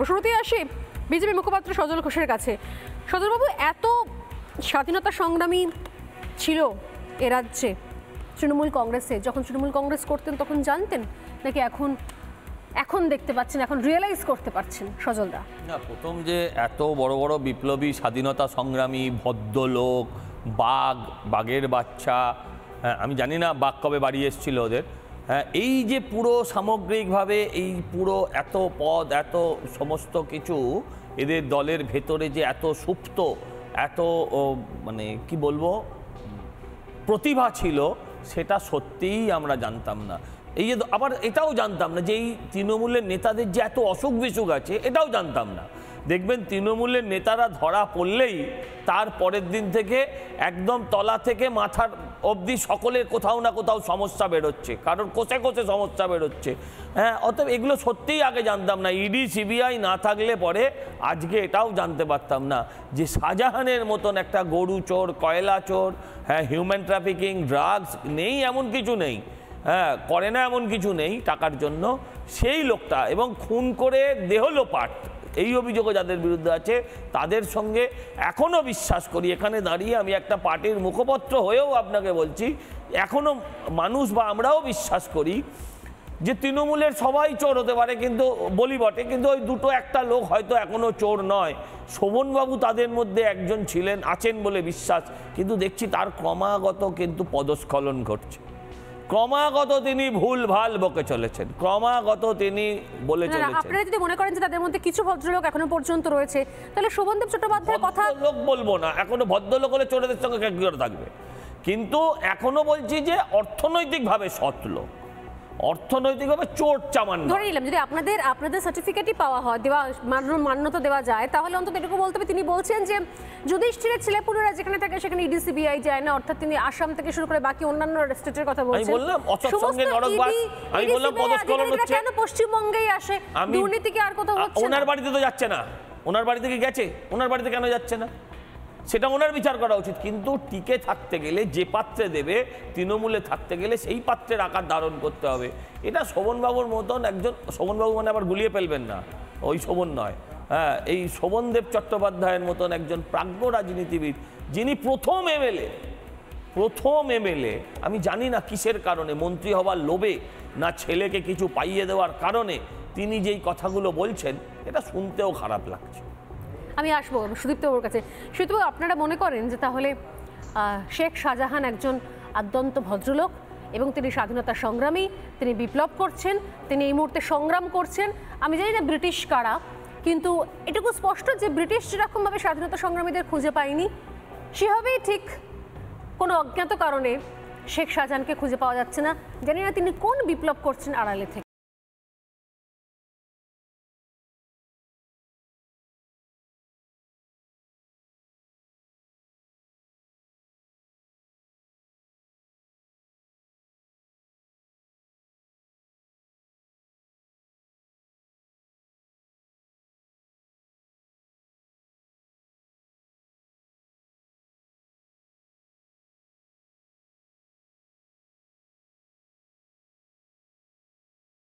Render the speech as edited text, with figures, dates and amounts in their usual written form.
প্রশ্নতেই আসি বিজেপি মুখপাত্র সজল ঘোষের কাছে। সজলবাবু, এত স্বাধীনতা সংগ্রামী ছিল এ রাজ্যে তৃণমূল কংগ্রেসে, যখন তৃণমূল কংগ্রেস করতেন তখন জানতেন, নাকি এখন দেখতে পাচ্ছেন, এখন রিয়েলাইজ করতে পারছেন সজলদা? না, প্রথম যে এত বড় বড় বিপ্লবী স্বাধীনতা সংগ্রামী ভদ্রলোক, বাঘের বাচ্চা, আমি জানি না বাঘ কবে বাড়ি এসেছিল ওদের, এই যে পুরো সামগ্রিকভাবে এই পুরো এত পদ, এত সমস্ত কিছু এদের দলের ভেতরে যে এত সুপ্ত, এত মানে কি বলবো প্রতিভা ছিল, সেটা সত্যিই আমরা জানতাম না। এই যে আবার এটাও জানতাম না যে এই তৃণমূলের নেতাদের যে এত অসুখ বিসুখ আছে, এটাও জানতাম না। দেখবেন তৃণমূলের নেতারা ধরা পড়লেই তার পরের দিন থেকে একদম তলা থেকে মাথার অবধি সকলের কোথাও না কোথাও সমস্যা বেরোচ্ছে, কারণ কোষে কোষে সমস্যা বেরোচ্ছে। অতএব এগুলো সত্যিই আগে জানতাম না। ইডি সিবিআই না থাকলে পরে আজকে এটাও জানতে পারতাম না যে শাহজাহানের মতন একটা গরু চোর, কয়লা চোর, হিউম্যান ট্রাফিকিং, ড্রাগস নেই এমন কিছু নেই, করে না এমন কিছু নেই টাকার জন্য, সেই লোকটা এবং খুন করে দেহ লোপাট, এই অভিযোগও যাদের বিরুদ্ধে আছে তাদের সঙ্গে এখনও বিশ্বাস করি, এখানে দাঁড়িয়ে আমি একটা পার্টির মুখপত্র হয়েও আপনাকে বলছি, এখনও মানুষ বা আমরাও বিশ্বাস করি যে তৃণমূলের সবাই চোর হতে পারে, কিন্তু বলি বটে, কিন্তু ওই দুটো একটা লোক হয়তো এখনও চোর নয়। শোভনবাবু তাদের মধ্যে একজন ছিলেন, আছেন বলে বিশ্বাস, কিন্তু দেখছি তার ক্রমাগত কিন্তু পদস্খলন ঘটছে, ক্রমাগত তিনি ভুল ভাল বকে চলেছেন, ক্রমাগত তিনি বলে চলেছেন। আপনারা যদি মনে করেন যে তাদের মধ্যে কিছু ভদ্রলোক এখনো পর্যন্ত রয়েছে, তাহলে শোভনদেব চট্টোপাধ্যায়ের কথা লোক বলবো না, এখনো ভদ্রলোক হলে চোরদের সঙ্গে কি করে থাকবে, কিন্তু এখনো বলছি যে অর্থনৈতিকভাবে সৎ লোক, অর্থনৈতিকভাবে চোর চামান ধরে নিলাম যদি আপনাদের সার্টিফিকেটই পাওয়া হয়, দেওয়া মান্যতা দেওয়া যায়, তাহলে অন্তত এটুকু বলতে হবে তিনি বলছেন যে যুধিষ্ঠিরের ছেলেপুলেরা যেখানে থাকে সেখানে ইডি সিবিআই যায় না, অর্থাৎ তিনি আসাম থেকে শুরু করে বাকি অন্যান্য স্টেটের কথা বলছেন। আমি বললাম অসৎসঙ্গে নরকবাস, আমি বললাম পদস্খলন হচ্ছে, কেন পশ্চিমবঙ্গেই আসে, দুর্নীতি কি আর কোথাও হচ্ছে? ওনার বাড়িতে তো যাচ্ছে না, ওনার বাড়িতে কি গেছে, ওনার বাড়িতে কেন যাচ্ছে না সেটা ওনার বিচার করা উচিত। কিন্তু টিকে থাকতে গেলে যে পাত্রে দেবে, তৃণমূলে থাকতে গেলে সেই পাত্রের আকার ধারণ করতে হবে। এটা শোভনবাবুর মতন একজন, শোভনবাবু মানে আবার গুলিয়ে ফেলবেন না, ওই শোভন নয়, এই শোভনদেব চট্টোপাধ্যায়ের মতন একজন প্রাজ্ঞ রাজনীতিবিদ, যিনি প্রথম এমএলএ, আমি জানি না কিসের কারণে, মন্ত্রী হওয়ার লোভে না ছেলেকে কিছু পাইয়ে দেওয়ার কারণে তিনি যেই কথাগুলো বলছেন, এটা শুনতেও খারাপ লাগছে। আমি আসবো সুদীপ্তবাবুর কাছে। সুদীপ্তবাবু, আপনারা মনে করেন যে তাহলে শেখ শাহজাহান একজন আদ্যন্ত ভদ্রলোক এবং তিনি স্বাধীনতা সংগ্রামী, তিনি বিপ্লব করছেন, তিনি এই মুহূর্তে সংগ্রাম করছেন। আমি জানি না ব্রিটিশ কারা, কিন্তু এটুকু স্পষ্ট যে ব্রিটিশ যেরকমভাবে স্বাধীনতা সংগ্রামীদের খুঁজে পায়নি, সেভাবেই ঠিক কোনো অজ্ঞাত কারণে শেখ শাহজাহানকে খুঁজে পাওয়া যাচ্ছে না। জানি না তিনি কোন বিপ্লব করছেন আড়ালে থেকে।